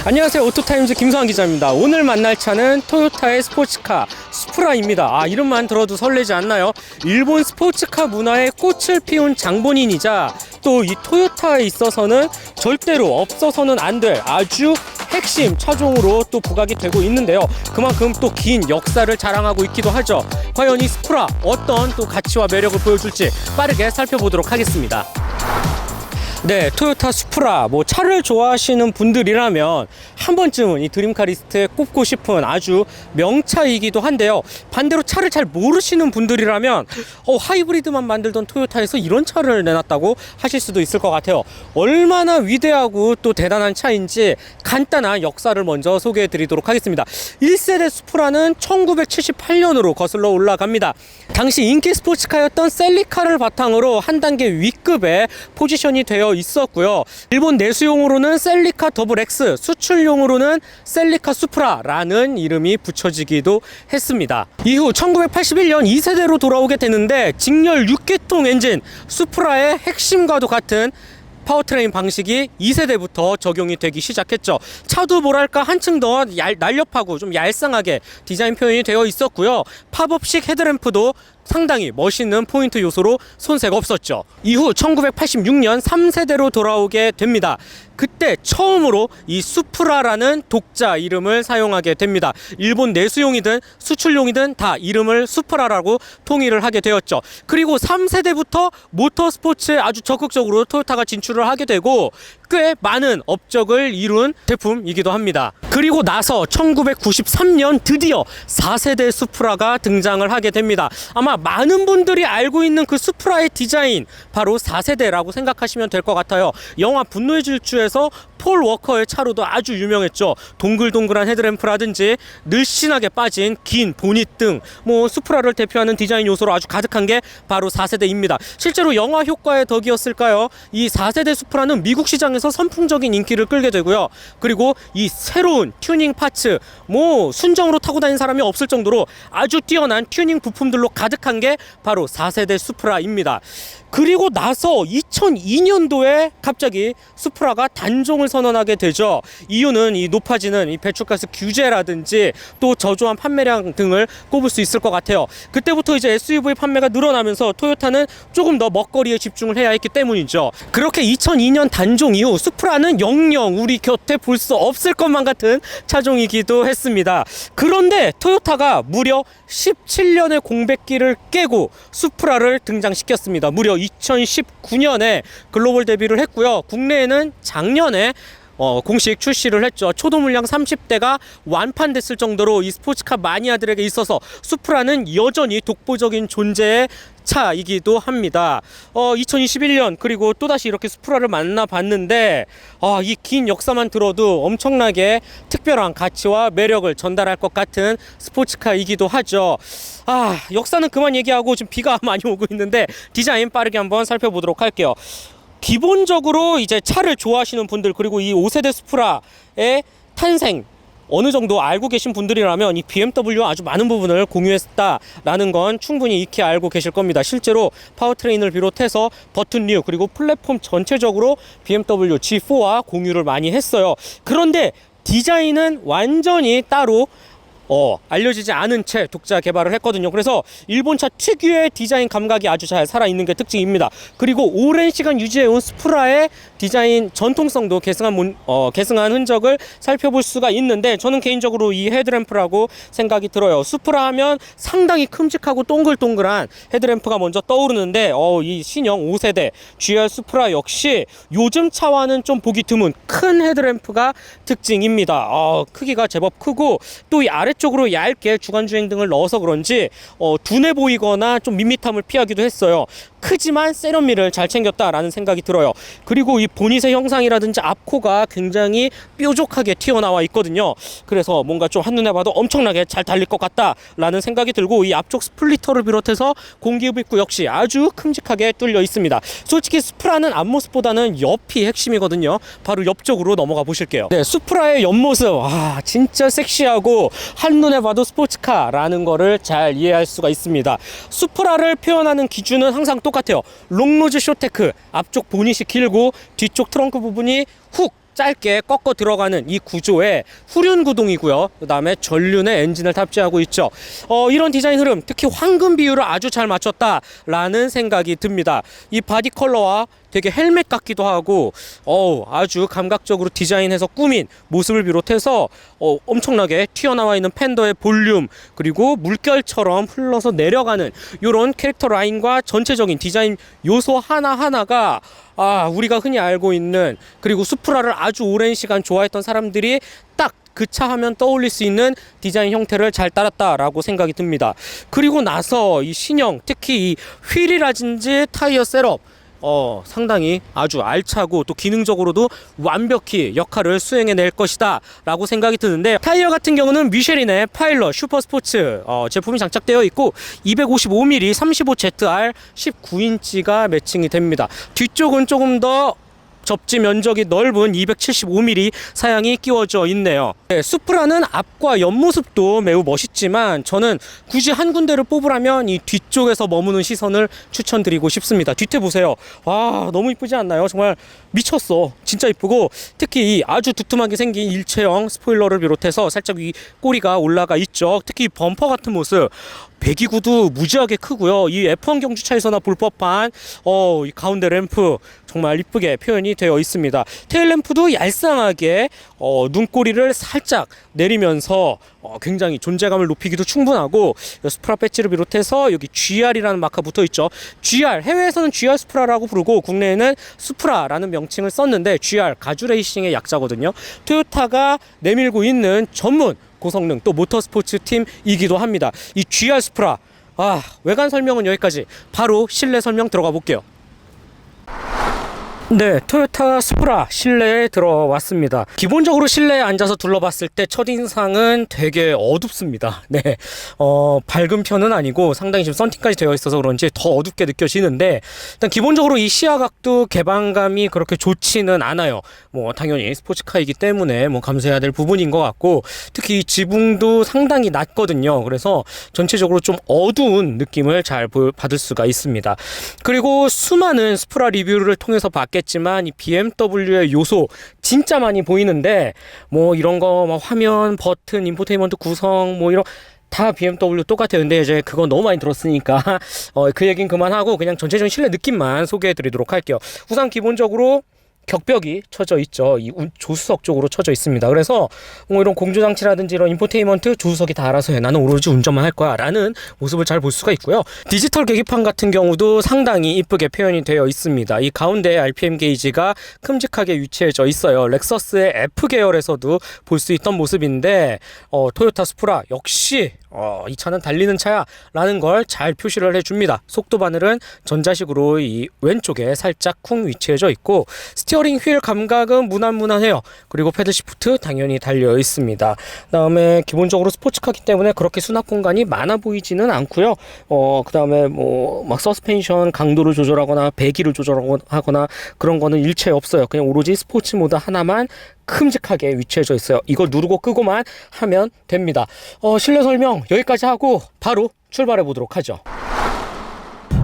안녕하세요. 오토타임즈 김성환 기자입니다. 오늘 만날 차는 토요타의 스포츠카 수프라입니다. 이름만 들어도 설레지 않나요? 일본 스포츠카 문화에 꽃을 피운 장본인이자 또 이 토요타에 있어서는 절대로 없어서는 안 될 아주 핵심 차종으로 또 부각이 되고 있는데요. 그만큼 또 긴 역사를 자랑하고 있기도 하죠. 과연 이 스프라 어떤 또 가치와 매력을 보여줄지 빠르게 살펴보도록 하겠습니다. 네, 토요타 수프라, 차를 좋아하시는 분들이라면 한 번쯤은 이 드림카 리스트에 꼽고 싶은 아주 명차이기도 한데요. 반대로 차를 잘 모르시는 분들이라면 하이브리드만 만들던 토요타에서 이런 차를 내놨다고 하실 수도 있을 것 같아요. 얼마나 위대하고 또 대단한 차인지 간단한 역사를 먼저 소개해 드리도록 하겠습니다. 1세대 수프라는 1978년으로 거슬러 올라갑니다. 당시 인기 스포츠카였던 셀리카를 바탕으로 한 단계 위급의 포지션이 되어 있었고요. 일본 내수용으로는 셀리카 더블 X, 수출용으로는 셀리카 수프라라는 이름이 붙여지기도 했습니다. 이후 1981년 2세대로 돌아오게 되는데 직렬 6기통 엔진 수프라의 핵심과도 같은 파워트레인 방식이 2세대부터 적용이 되기 시작했죠. 차도 뭐랄까 한층 더 날렵하고 좀 얄쌍하게 디자인 표현이 되어 있었고요. 팝업식 헤드램프도 상당히 멋있는 포인트 요소로 손색 없었죠. 이후 1986년 3세대로 돌아오게 됩니다. 그때 처음으로 이 수프라라는 독자 이름을 사용하게 됩니다. 일본 내수용이든 수출용이든 다 이름을 수프라라고 통일을 하게 되었죠. 그리고 3세대부터 모터스포츠에 아주 적극적으로 토요타가 진출을 하게 되고 꽤 많은 업적을 이룬 제품이기도 합니다. 그리고 나서 1993년 드디어 4세대 수프라가 등장을 하게 됩니다. 아마 많은 분들이 알고 있는 그 수프라의 디자인, 바로 4세대라고 생각하시면 될 것 같아요. 영화 분노의 질주에서 폴 워커의 차로도 아주 유명했죠. 동글동글한 헤드램프라든지 늘씬하게 빠진 긴 보닛 등 수프라를 대표하는 디자인 요소로 아주 가득한 게 바로 4세대입니다. 실제로 영화 효과의 덕이었을까요? 이 4세대 수프라는 미국 시장에서 선풍적인 인기를 끌게 되고요. 그리고 이 새로운 튜닝 파츠, 순정으로 타고 다니는 사람이 없을 정도로 아주 뛰어난 튜닝 부품들로 가득한 게 바로 4세대 수프라입니다. 그리고 나서 2002년도에 갑자기 수프라가 단종을 선언하게 되죠. 이유는 이 높아지는 이 배출가스 규제라든지 또 저조한 판매량 등을 꼽을 수 있을 것 같아요. 그때부터 이제 SUV 판매가 늘어나면서 토요타는 조금 더 먹거리에 집중을 해야 했기 때문이죠. 그렇게 2002년 단종 이후 수프라는 영영 우리 곁에 볼 수 없을 것만 같은 차종이기도 했습니다. 그런데 토요타가 무려 17년의 공백기를 깨고 수프라를 등장시켰습니다. 무려 2019년에 글로벌 데뷔를 했고요. 국내에는 작년에 공식 출시를 했죠. 초도 물량 30대가 완판됐을 정도로 이 스포츠카 마니아들에게 있어서 수프라는 여전히 독보적인 존재의 차이기도 합니다. 2021년 그리고 또다시 이렇게 수프라를 만나봤는데 이 긴 역사만 들어도 엄청나게 특별한 가치와 매력을 전달할 것 같은 스포츠카이기도 하죠. 역사는 그만 얘기하고 지금 비가 많이 오고 있는데 디자인 빠르게 한번 살펴보도록 할게요. 기본적으로 이제 차를 좋아하시는 분들 그리고 이 5세대 수프라의 탄생 어느 정도 알고 계신 분들이라면 이 BMW 아주 많은 부분을 공유했다라는 건 충분히 익히 알고 계실 겁니다. 실제로 파워트레인을 비롯해서 버튼류 그리고 플랫폼 전체적으로 BMW G4와 공유를 많이 했어요. 그런데 디자인은 완전히 따로 알려지지 않은 채 독자 개발을 했거든요. 그래서 일본차 특유의 디자인 감각이 아주 잘 살아있는 게 특징입니다. 그리고 오랜 시간 유지해온 스프라의 디자인 전통성도 계승한 흔적을 살펴볼 수가 있는데 저는 개인적으로 이 헤드램프라고 생각이 들어요. 스프라 하면 상당히 큼직하고 동글동글한 헤드램프가 먼저 떠오르는데 이 신형 5세대 GR 스프라 역시 요즘 차와는 좀 보기 드문 큰 헤드램프가 특징입니다. 크기가 제법 크고 또 이 아래쪽으로 얇게 주간주행 등을 넣어서 그런지 둔해 보이거나 좀 밋밋함을 피하기도 했어요. 크지만 세련미를 잘 챙겼다라는 생각이 들어요. 그리고 이 보닛의 형상이라든지 앞코가 굉장히 뾰족하게 튀어나와 있거든요. 그래서 뭔가 좀 한눈에 봐도 엄청나게 잘 달릴 것 같다라는 생각이 들고 이 앞쪽 스플리터를 비롯해서 공기흡 입구 역시 아주 큼직하게 뚫려 있습니다. 솔직히 수프라는 앞모습보다는 옆이 핵심이거든요. 바로 옆쪽으로 넘어가 보실게요. 네, 수프라의 옆모습 진짜 섹시하고 한눈에 봐도 스포츠카라는 거를 잘 이해할 수가 있습니다. 수프라를 표현하는 기준은 항상 똑같아요. 롱노즈 쇼테크, 앞쪽 보닛이 길고 뒤쪽 트렁크 부분이 훅 짧게 꺾어 들어가는 이 구조에 후륜 구동이고요. 그 다음에 전륜의 엔진을 탑재하고 있죠. 이런 디자인 흐름, 특히 황금 비율을 아주 잘 맞췄다라는 생각이 듭니다. 이 바디 컬러와 되게 헬멧 같기도 하고 아주 감각적으로 디자인해서 꾸민 모습을 비롯해서 엄청나게 튀어나와 있는 팬더의 볼륨, 그리고 물결처럼 흘러서 내려가는 이런 캐릭터 라인과 전체적인 디자인 요소 하나하나가 우리가 흔히 알고 있는, 그리고 수프라를 아주 오랜 시간 좋아했던 사람들이 딱 그 차 하면 떠올릴 수 있는 디자인 형태를 잘 따랐다라고 생각이 듭니다. 그리고 나서 이 신형, 특히 이 휠이라든지 타이어 셋업, 상당히 아주 알차고 또 기능적으로도 완벽히 역할을 수행해낼 것이다 라고 생각이 드는데, 타이어 같은 경우는 미쉐린의 파일럿 슈퍼스포츠 제품이 장착되어 있고 255mm 35ZR 19인치가 매칭이 됩니다. 뒤쪽은 조금 더 접지 면적이 넓은 275mm 사양이 끼워져 있네요. 수프라는 앞과 옆모습도 매우 멋있지만 저는 굳이 한 군데를 뽑으라면 이 뒤쪽에서 머무는 시선을 추천드리고 싶습니다. 뒤태 보세요. 와, 너무 이쁘지 않나요? 정말 미쳤어. 진짜 이쁘고, 특히 이 아주 두툼하게 생긴 일체형 스포일러를 비롯해서 살짝 이 꼬리가 올라가 있죠. 특히 범퍼 같은 모습, 배기구도 무지하게 크고요. 이 F1 경주차에서나 볼 법한 이 가운데 램프 정말 이쁘게 표현이 되어 있습니다. 테일 램프도 얄쌍하게 눈꼬리를 살짝 내리면서 굉장히 존재감을 높이기도 충분하고, 스프라 배지를 비롯해서 여기 GR이라는 마크가 붙어 있죠. GR, 해외에서는 GR 스프라라고 부르고 국내에는 수프라라는 명칭을 썼는데 GR 가주 레이싱의 약자거든요. 토요타가 내밀고 있는 전문 고성능 또 모터스포츠 팀이기도 합니다. 이 GR 스프라, 외관 설명은 여기까지. 바로 실내 설명 들어가 볼게요. 네, 토요타 스프라 실내에 들어왔습니다. 기본적으로 실내에 앉아서 둘러봤을 때 첫인상은 되게 어둡습니다. 네, 밝은 편은 아니고 상당히 지금 썬팅까지 되어 있어서 그런지 더 어둡게 느껴지는데, 일단 기본적으로 이 시야각도 개방감이 그렇게 좋지는 않아요. 당연히 스포츠카이기 때문에 감수해야 될 부분인 것 같고, 특히 이 지붕도 상당히 낮거든요. 그래서 전체적으로 좀 어두운 느낌을 잘 받을 수가 있습니다. 그리고 수많은 스프라 리뷰를 통해서 봤겠지만 이 BMW의 요소 진짜 많이 보이는데, 이런 거 화면, 버튼, 인포테인먼트 구성 이런 다 BMW 똑같아요. 근데 이제 그거 너무 많이 들었으니까 그 얘기는 그만하고 그냥 전체적인 실내 느낌만 소개해 드리도록 할게요. 우선 기본적으로 격벽이 쳐져 있죠. 이 조수석 쪽으로 쳐져 있습니다. 그래서 이런 공조장치라든지 이런 인포테인먼트 조수석이 다 알아서 해. 나는 오로지 운전만 할 거야 라는 모습을 잘 볼 수가 있고요. 디지털 계기판 같은 경우도 상당히 이쁘게 표현이 되어 있습니다. 이 가운데 RPM 게이지가 큼직하게 위치해져 있어요. 렉서스의 F 계열에서도 볼 수 있던 모습인데, 토요타 스프라 역시 이 차는 달리는 차야 라는 걸 잘 표시를 해줍니다. 속도 바늘은 전자식으로 이 왼쪽에 살짝 쿵 위치해져 있고, 스티어링 휠 감각은 무난무난해요. 그리고 패들 시프트 당연히 달려 있습니다. 그다음에 기본적으로 스포츠카기 때문에 그렇게 수납 공간이 많아 보이지는 않고요. 그다음에 막 서스펜션 강도를 조절하거나 배기를 조절하거나 그런 거는 일체 없어요. 그냥 오로지 스포츠 모드 하나만 큼직하게 위치해져 있어요. 이거 누르고 끄고만 하면 됩니다. 실내 설명 여기까지 하고 바로 출발해 보도록 하죠.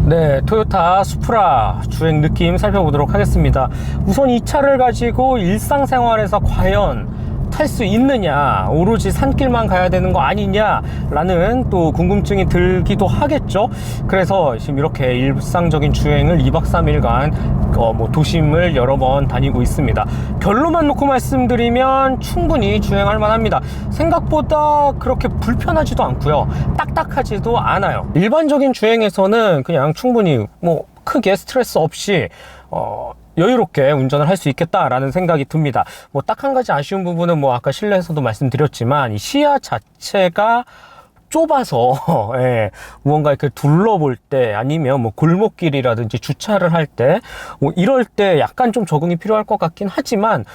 네, 토요타 수프라 주행 느낌 살펴보도록 하겠습니다. 우선 이 차를 가지고 일상생활에서 과연 탈 수 있느냐, 오로지 산길만 가야 되는 거 아니냐 라는 또 궁금증이 들기도 하겠죠. 그래서 지금 이렇게 일상적인 주행을 2박 3일간 도심을 여러 번 다니고 있습니다. 결론만 놓고 말씀드리면 충분히 주행할 만합니다. 생각보다 그렇게 불편하지도 않고요, 딱딱하지도 않아요. 일반적인 주행에서는 그냥 충분히 크게 스트레스 없이 여유롭게 운전을 할 수 있겠다라는 생각이 듭니다. 딱 한 가지 아쉬운 부분은 아까 실내에서도 말씀드렸지만 이 시야 자체가 좁아서 무언가 이렇게 둘러볼 때 아니면 골목길이라든지 주차를 할 때 이럴 때 약간 좀 적응이 필요할 것 같긴 하지만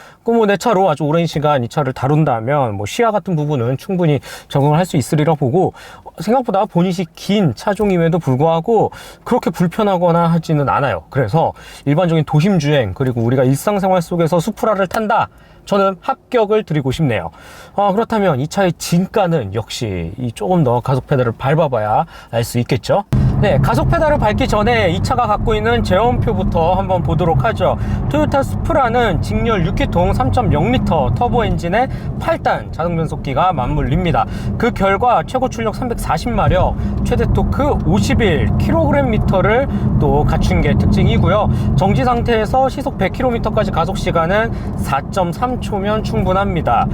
내 차로 아주 오랜 시간 이 차를 다룬다면 시야 같은 부분은 충분히 적응을 할 수 있으리라 보고, 생각보다 보닛이 긴 차종임에도 불구하고 그렇게 불편하거나 하지는 않아요. 그래서 일반적인 도심 주행, 그리고 우리가 일상생활 속에서 수프라를 탄다, 저는 합격을 드리고 싶네요. 그렇다면 이 차의 진가는 역시 조금 더 가속 페달을 밟아봐야 알 수 있겠죠. 네, 가속 페달을 밟기 전에 이 차가 갖고 있는 제원표부터 한번 보도록 하죠. 토요타 수프라는 직렬 6기통 3.0L 터보 엔진의 8단 자동 변속기가 맞물립니다. 그 결과 최고 출력 340마력, 최대 토크 51kgm를 또 갖춘 게 특징이고요. 정지 상태에서 시속 100km까지 가속 시간은 4.3초면 충분합니다.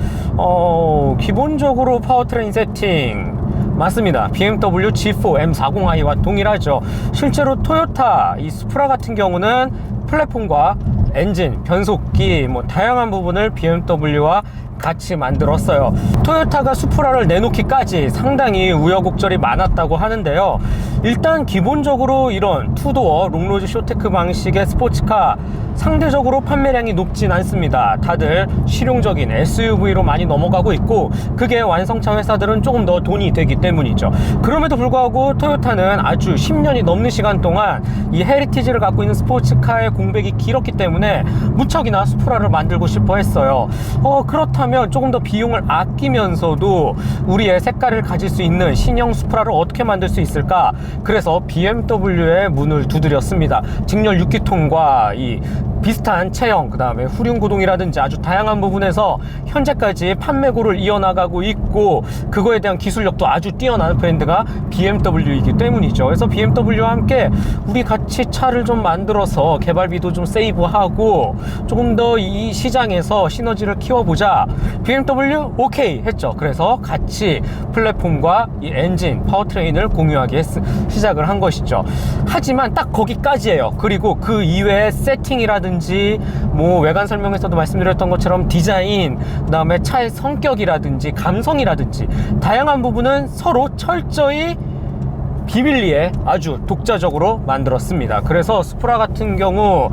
기본적으로 파워트레인 세팅 맞습니다. BMW G4 M40i와 동일하죠. 실제로 토요타 이 수프라 같은 경우는 플랫폼과 엔진, 변속기 다양한 부분을 BMW와 같이 만들었어요. 토요타가 수프라를 내놓기까지 상당히 우여곡절이 많았다고 하는데요. 일단 기본적으로 이런 투도어 롱로즈 쇼테크 방식의 스포츠카 상대적으로 판매량이 높진 않습니다. 다들 실용적인 SUV로 많이 넘어가고 있고, 그게 완성차 회사들은 조금 더 돈이 되기 때문이죠. 그럼에도 불구하고 토요타는 아주 10년이 넘는 시간 동안 이 헤리티지를 갖고 있는 스포츠카의 공백이 길었기 때문에 무척이나 수프라를 만들고 싶어 했어요. 그렇다면 조금 더 비용을 아끼면서도 우리의 색깔을 가질 수 있는 신형 수프라를 어떻게 만들 수 있을까? 그래서 BMW의 문을 두드렸습니다. 직렬 6기통과 이 비슷한 체형, 그 다음에 후륜구동이라든지 아주 다양한 부분에서 현재까지 판매고를 이어나가고 있고, 그거에 대한 기술력도 아주 뛰어난 브랜드가 BMW이기 때문이죠. 그래서 BMW와 함께 우리 같이 차를 좀 만들어서 개발비도 좀 세이브하고 조금 더 이 시장에서 시너지를 키워보자. BMW 오케이 했죠. 그래서 같이 플랫폼과 이 엔진, 파워트레인을 공유하기 시작을 한 것이죠. 하지만 딱 거기까지예요. 그리고 그 이외의 세팅이라든지 외관 설명에서도 말씀드렸던 것처럼 디자인, 그 다음에 차의 성격이라든지 감성이라든지 다양한 부분은 서로 철저히 비밀리에 아주 독자적으로 만들었습니다. 그래서 수프라 같은 경우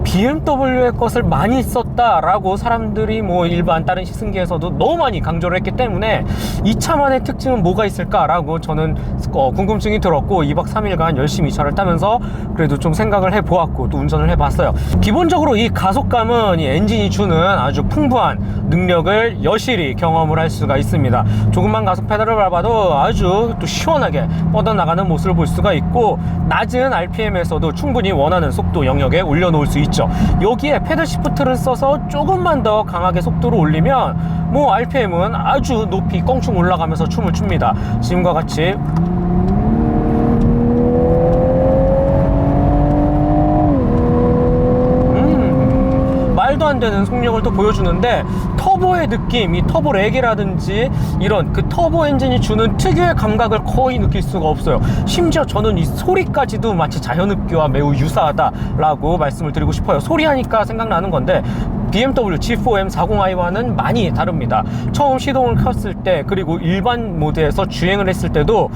BMW의 것을 많이 썼다라고 사람들이 일반 다른 시승기에서도 너무 많이 강조를 했기 때문에 이 차만의 특징은 뭐가 있을까라고 저는 궁금증이 들었고 2박 3일간 열심히 이 차를 타면서 그래도 좀 생각을 해보았고 또 운전을 해봤어요. 기본적으로 이 가속감은 이 엔진이 주는 아주 풍부한 능력을 여실히 경험을 할 수가 있습니다. 조금만 가속 페달을 밟아도 아주 또 시원하게 뻗어나가는 모습을 볼 수가 있고, 낮은 RPM에서도 충분히 원하는 속도 영역에 올려놓을 수 있죠. 여기에 패들 시프트를 써서 조금만 더 강하게 속도를 올리면 RPM은 아주 높이 껑충 올라가면서 춤을 춥니다. 지금과 같이 말도 안 되는 속력을 또 보여주는데, 터보의 느낌, 이 터보 렉이라든지 이런 그 터보 엔진이 주는 특유의 감각을 거의 느낄 수가 없어요. 심지어 저는 이 소리까지도 마치 자연흡기와 매우 유사하다라고 말씀을 드리고 싶어요. 소리 하니까 생각나는 건데 BMW G4 M40i와는 많이 다릅니다. 처음 시동을 켰을 때, 그리고 일반 모드에서 주행을 했을 때도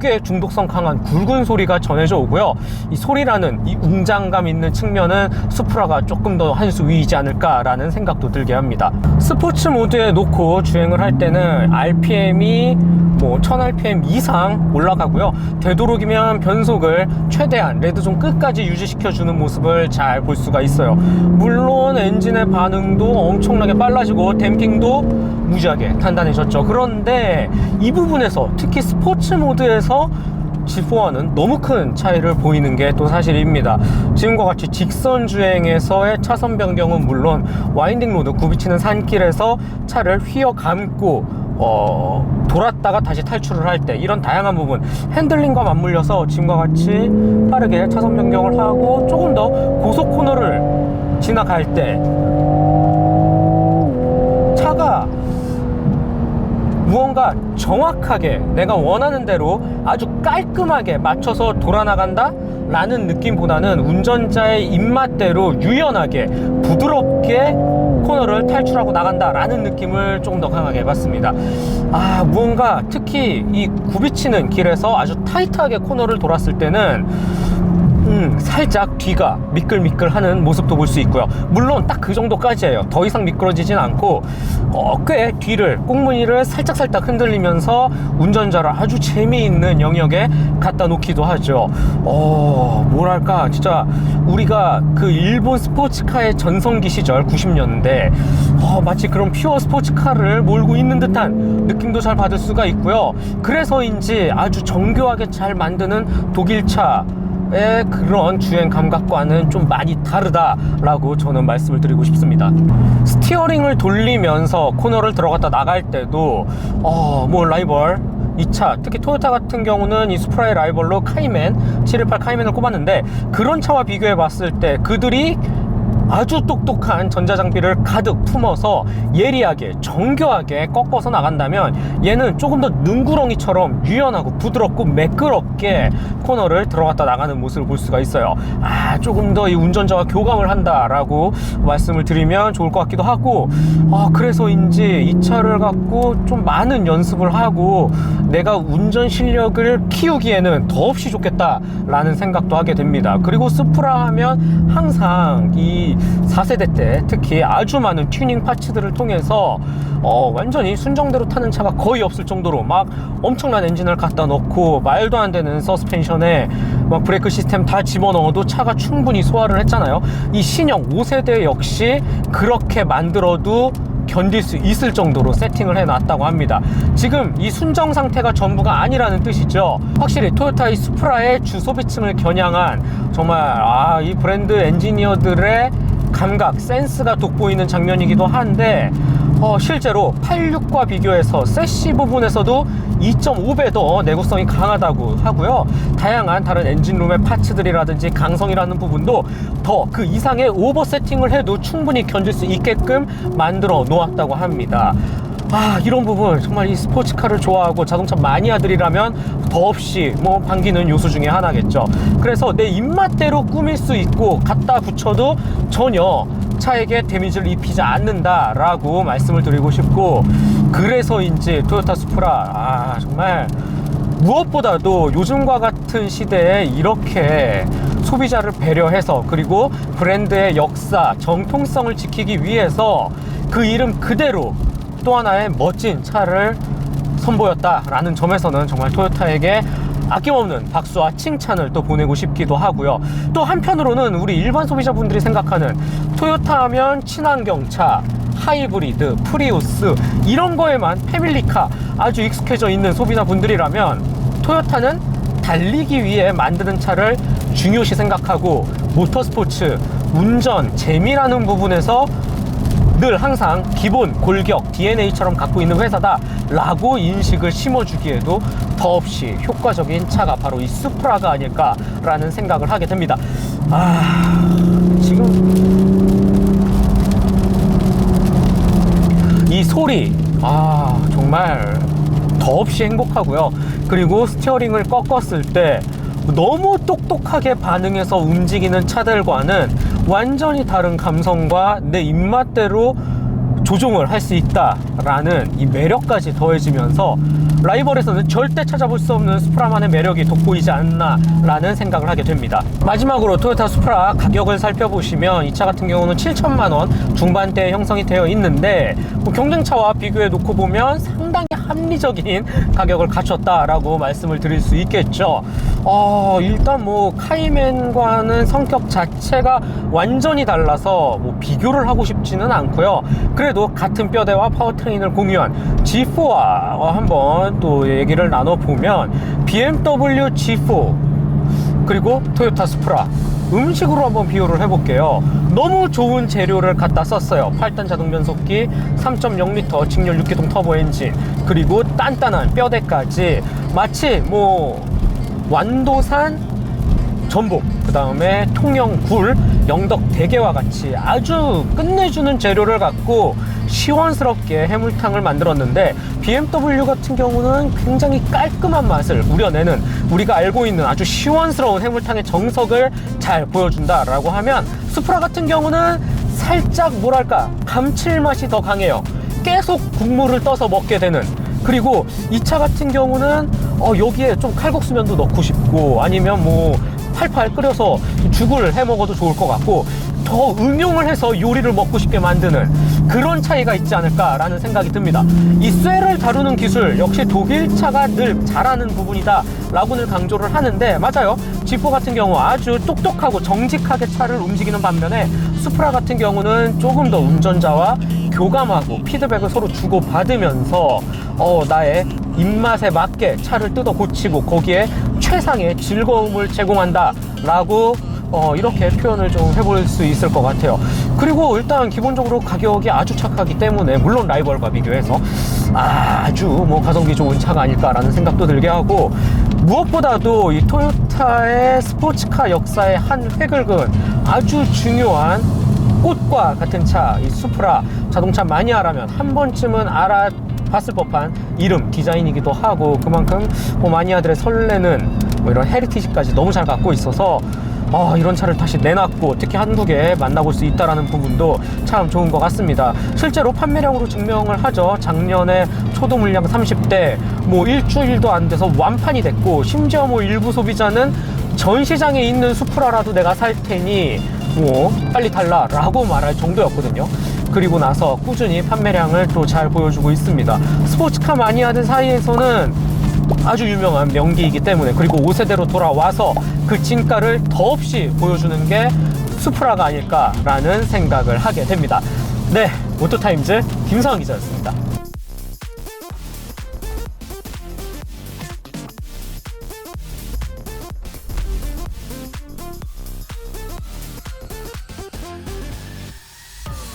꽤 중독성 강한 굵은 소리가 전해져 오고요. 이 소리라는 이 웅장감 있는 측면은 수프라가 조금 더 한 수 위이지 않을까라는 생각도 들게 합니다. 스포츠 모드에 놓고 주행을 할 때는 RPM이 1000rpm 이상 올라가고요. 되도록이면 변속을 최대한 레드존 끝까지 유지시켜주는 모습을 잘 볼 수가 있어요. 물론 엔진의 반응도 엄청나게 빨라지고 댐핑도 무지하게 단단해졌죠. 그런데 이 부분에서 특히 스포츠 모드에서 G4와는 너무 큰 차이를 보이는 게 또 사실입니다. 지금과 같이 직선 주행에서의 차선 변경은 물론 와인딩 로드, 굽이치는 산길에서 차를 휘어 감고 돌았다가 다시 탈출을 할 때, 이런 다양한 부분, 핸들링과 맞물려서 지금과 같이 빠르게 차선 변경을 하고 조금 더 고속 코너를 지나갈 때 차가 무언가 정확하게 내가 원하는 대로 아주 깔끔하게 맞춰서 돌아나간다 라는 느낌보다는 운전자의 입맛대로 유연하게 부드럽게 코너를 탈출하고 나간다 라는 느낌을 조금 더 강하게 해봤습니다. 무언가 특히 이 굽이치는 길에서 아주 타이트하게 코너를 돌았을 때는 살짝 뒤가 미끌미끌하는 모습도 볼 수 있고요. 물론 딱 그 정도까지예요. 더 이상 미끄러지진 않고 꽤 뒤를 꽁무니를 살짝살짝 흔들리면서 운전자를 아주 재미있는 영역에 갖다 놓기도 하죠. 뭐랄까 진짜 우리가 그 일본 스포츠카의 전성기 시절 90년대 마치 그런 퓨어 스포츠카를 몰고 있는 듯한 느낌도 잘 받을 수가 있고요. 그래서인지 아주 정교하게 잘 만드는 독일차의 그런 주행 감각과는 좀 많이 다르다라고 저는 말씀을 드리고 싶습니다. 스티어링을 돌리면서 코너를 들어갔다 나갈 때도 뭐 라이벌 이 차, 특히 토요타 같은 경우는 이 수프라의 라이벌로 카이맨 718 카이맨을 꼽았는데, 그런 차와 비교해 봤을 때 그들이 아주 똑똑한 전자장비를 가득 품어서 예리하게 정교하게 꺾어서 나간다면, 얘는 조금 더 능구렁이처럼 유연하고 부드럽고 매끄럽게 코너를 들어갔다 나가는 모습을 볼 수가 있어요. 조금 더 이 운전자와 교감을 한다라고 말씀을 드리면 좋을 것 같기도 하고, 그래서인지 이 차를 갖고 좀 많은 연습을 하고 내가 운전 실력을 키우기에는 더없이 좋겠다라는 생각도 하게 됩니다. 그리고 스프라 하면 항상 이 4세대 때 특히 아주 많은 튜닝 파츠들을 통해서 완전히 순정대로 타는 차가 거의 없을 정도로 막 엄청난 엔진을 갖다 넣고 말도 안 되는 서스펜션에 막 브레이크 시스템 다 집어넣어도 차가 충분히 소화를 했잖아요. 이 신형 5세대 역시 그렇게 만들어도 견딜 수 있을 정도로 세팅을 해놨다고 합니다. 지금 이 순정 상태가 전부가 아니라는 뜻이죠. 확실히 토요타의 수프라의 주소비층을 겨냥한 정말 이 브랜드 엔지니어들의 감각, 센스가 돋보이는 장면이기도 한데, 실제로 86과 비교해서 세시 부분에서도 2.5배 더 내구성이 강하다고 하고요. 다양한 다른 엔진룸의 파츠들이라든지 강성이라는 부분도 더 그 이상의 오버 세팅을 해도 충분히 견딜 수 있게끔 만들어 놓았다고 합니다. 이런 부분 정말 이 스포츠카를 좋아하고 자동차 마니아들이라면 더없이 반기는 요소 중에 하나겠죠. 그래서 내 입맛대로 꾸밀 수 있고 갖다 붙여도 전혀 차에게 데미지를 입히지 않는다라고 말씀을 드리고 싶고, 그래서인지 토요타 수프라 정말 무엇보다도 요즘과 같은 시대에 이렇게 소비자를 배려해서, 그리고 브랜드의 역사, 정통성을 지키기 위해서 그 이름 그대로 또 하나의 멋진 차를 선보였다라는 점에서는 정말 토요타에게 아낌없는 박수와 칭찬을 또 보내고 싶기도 하고요. 또 한편으로는 우리 일반 소비자분들이 생각하는 토요타 하면 친환경차, 하이브리드, 프리우스 이런 거에만 패밀리카 아주 익숙해져 있는 소비자분들이라면, 토요타는 달리기 위해 만드는 차를 중요시 생각하고 모터스포츠, 운전, 재미라는 부분에서 늘 항상 기본 골격 DNA처럼 갖고 있는 회사다 라고 인식을 심어주기에도 더없이 효과적인 차가 바로 이 수프라가 아닐까 라는 생각을 하게 됩니다. 지금 이 소리 정말 더없이 행복하고요. 그리고 스티어링을 꺾었을 때 너무 똑똑하게 반응해서 움직이는 차들과는 완전히 다른 감성과 내 입맛대로 조종을 할 수 있다라는 이 매력까지 더해지면서 라이벌에서는 절대 찾아볼 수 없는 수프라만의 매력이 돋보이지 않나 라는 생각을 하게 됩니다. 마지막으로 토요타 수프라 가격을 살펴보시면 이 차 같은 경우는 7천만 원 중반대에 형성이 되어 있는데, 경쟁차와 비교해 놓고 보면 상당히 합리적인 가격을 갖췄다라고 말씀을 드릴 수 있겠죠. 일단 카이맨과는 성격 자체가 완전히 달라서 비교를 하고 싶지는 않고요. 그래도 같은 뼈대와 파워트레인을 공유한 G4와 한번 또 얘기를 나눠보면, BMW G4 그리고 토요타 수프라 음식으로 한번 비교를 해볼게요. 너무 좋은 재료를 갖다 썼어요. 8단 자동 변속기, 3.0L 직렬 6기동 터보 엔진, 그리고 단단한 뼈대까지 마치 완도산 전복, 그 다음에 통영 굴, 영덕 대게와 같이 아주 끝내주는 재료를 갖고 시원스럽게 해물탕을 만들었는데, BMW 같은 경우는 굉장히 깔끔한 맛을 우려내는, 우리가 알고 있는 아주 시원스러운 해물탕의 정석을 잘 보여준다라고 하면, 수프라 같은 경우는 살짝 감칠맛이 더 강해요. 계속 국물을 떠서 먹게 되는. 그리고 이 차 같은 경우는 여기에 좀 칼국수면도 넣고 싶고, 아니면 팔팔 끓여서 죽을 해 먹어도 좋을 것 같고, 더 응용을 해서 요리를 먹고 싶게 만드는 그런 차이가 있지 않을까라는 생각이 듭니다. 이 쇠를 다루는 기술 역시 독일차가 늘 잘하는 부분이다 라고는 강조를 하는데, 맞아요. G4 같은 경우 아주 똑똑하고 정직하게 차를 움직이는 반면에 수프라 같은 경우는 조금 더 운전자와 교감하고 피드백을 서로 주고받으면서 나의 입맛에 맞게 차를 뜯어 고치고 거기에 최상의 즐거움을 제공한다 라고 이렇게 표현을 좀 해볼 수 있을 것 같아요. 그리고 일단 기본적으로 가격이 아주 착하기 때문에, 물론 라이벌과 비교해서 아주 뭐 가성비 좋은 차가 아닐까라는 생각도 들게 하고, 무엇보다도 이 토요타의 스포츠카 역사의 한 획을 그은 아주 중요한 꽃과 같은 차, 이 수프라, 자동차 마니아라면 한 번쯤은 알아봤을 법한 이름, 디자인이기도 하고, 그만큼 뭐 마니아들의 설레는 뭐 이런 헤리티지까지 너무 잘 갖고 있어서 이런 차를 다시 내놨고 특히 한국에 만나볼 수 있다는 부분도 참 좋은 것 같습니다. 실제로 판매량으로 증명을 하죠. 작년에 초도 물량 30대, 뭐 일주일도 안 돼서 완판이 됐고, 심지어 뭐 일부 소비자는 전 시장에 있는 수프라라도 내가 살 테니 뭐 빨리 달라 라고 말할 정도였거든요. 그리고 나서 꾸준히 판매량을 또 잘 보여주고 있습니다. 스포츠카 마니아들 사이에서는 아주 유명한 명기이기 때문에, 그리고 5세대로 돌아와서 그 진가를 더없이 보여주는 게 수프라가 아닐까라는 생각을 하게 됩니다. 네, 오토타임즈 김성환 기자였습니다.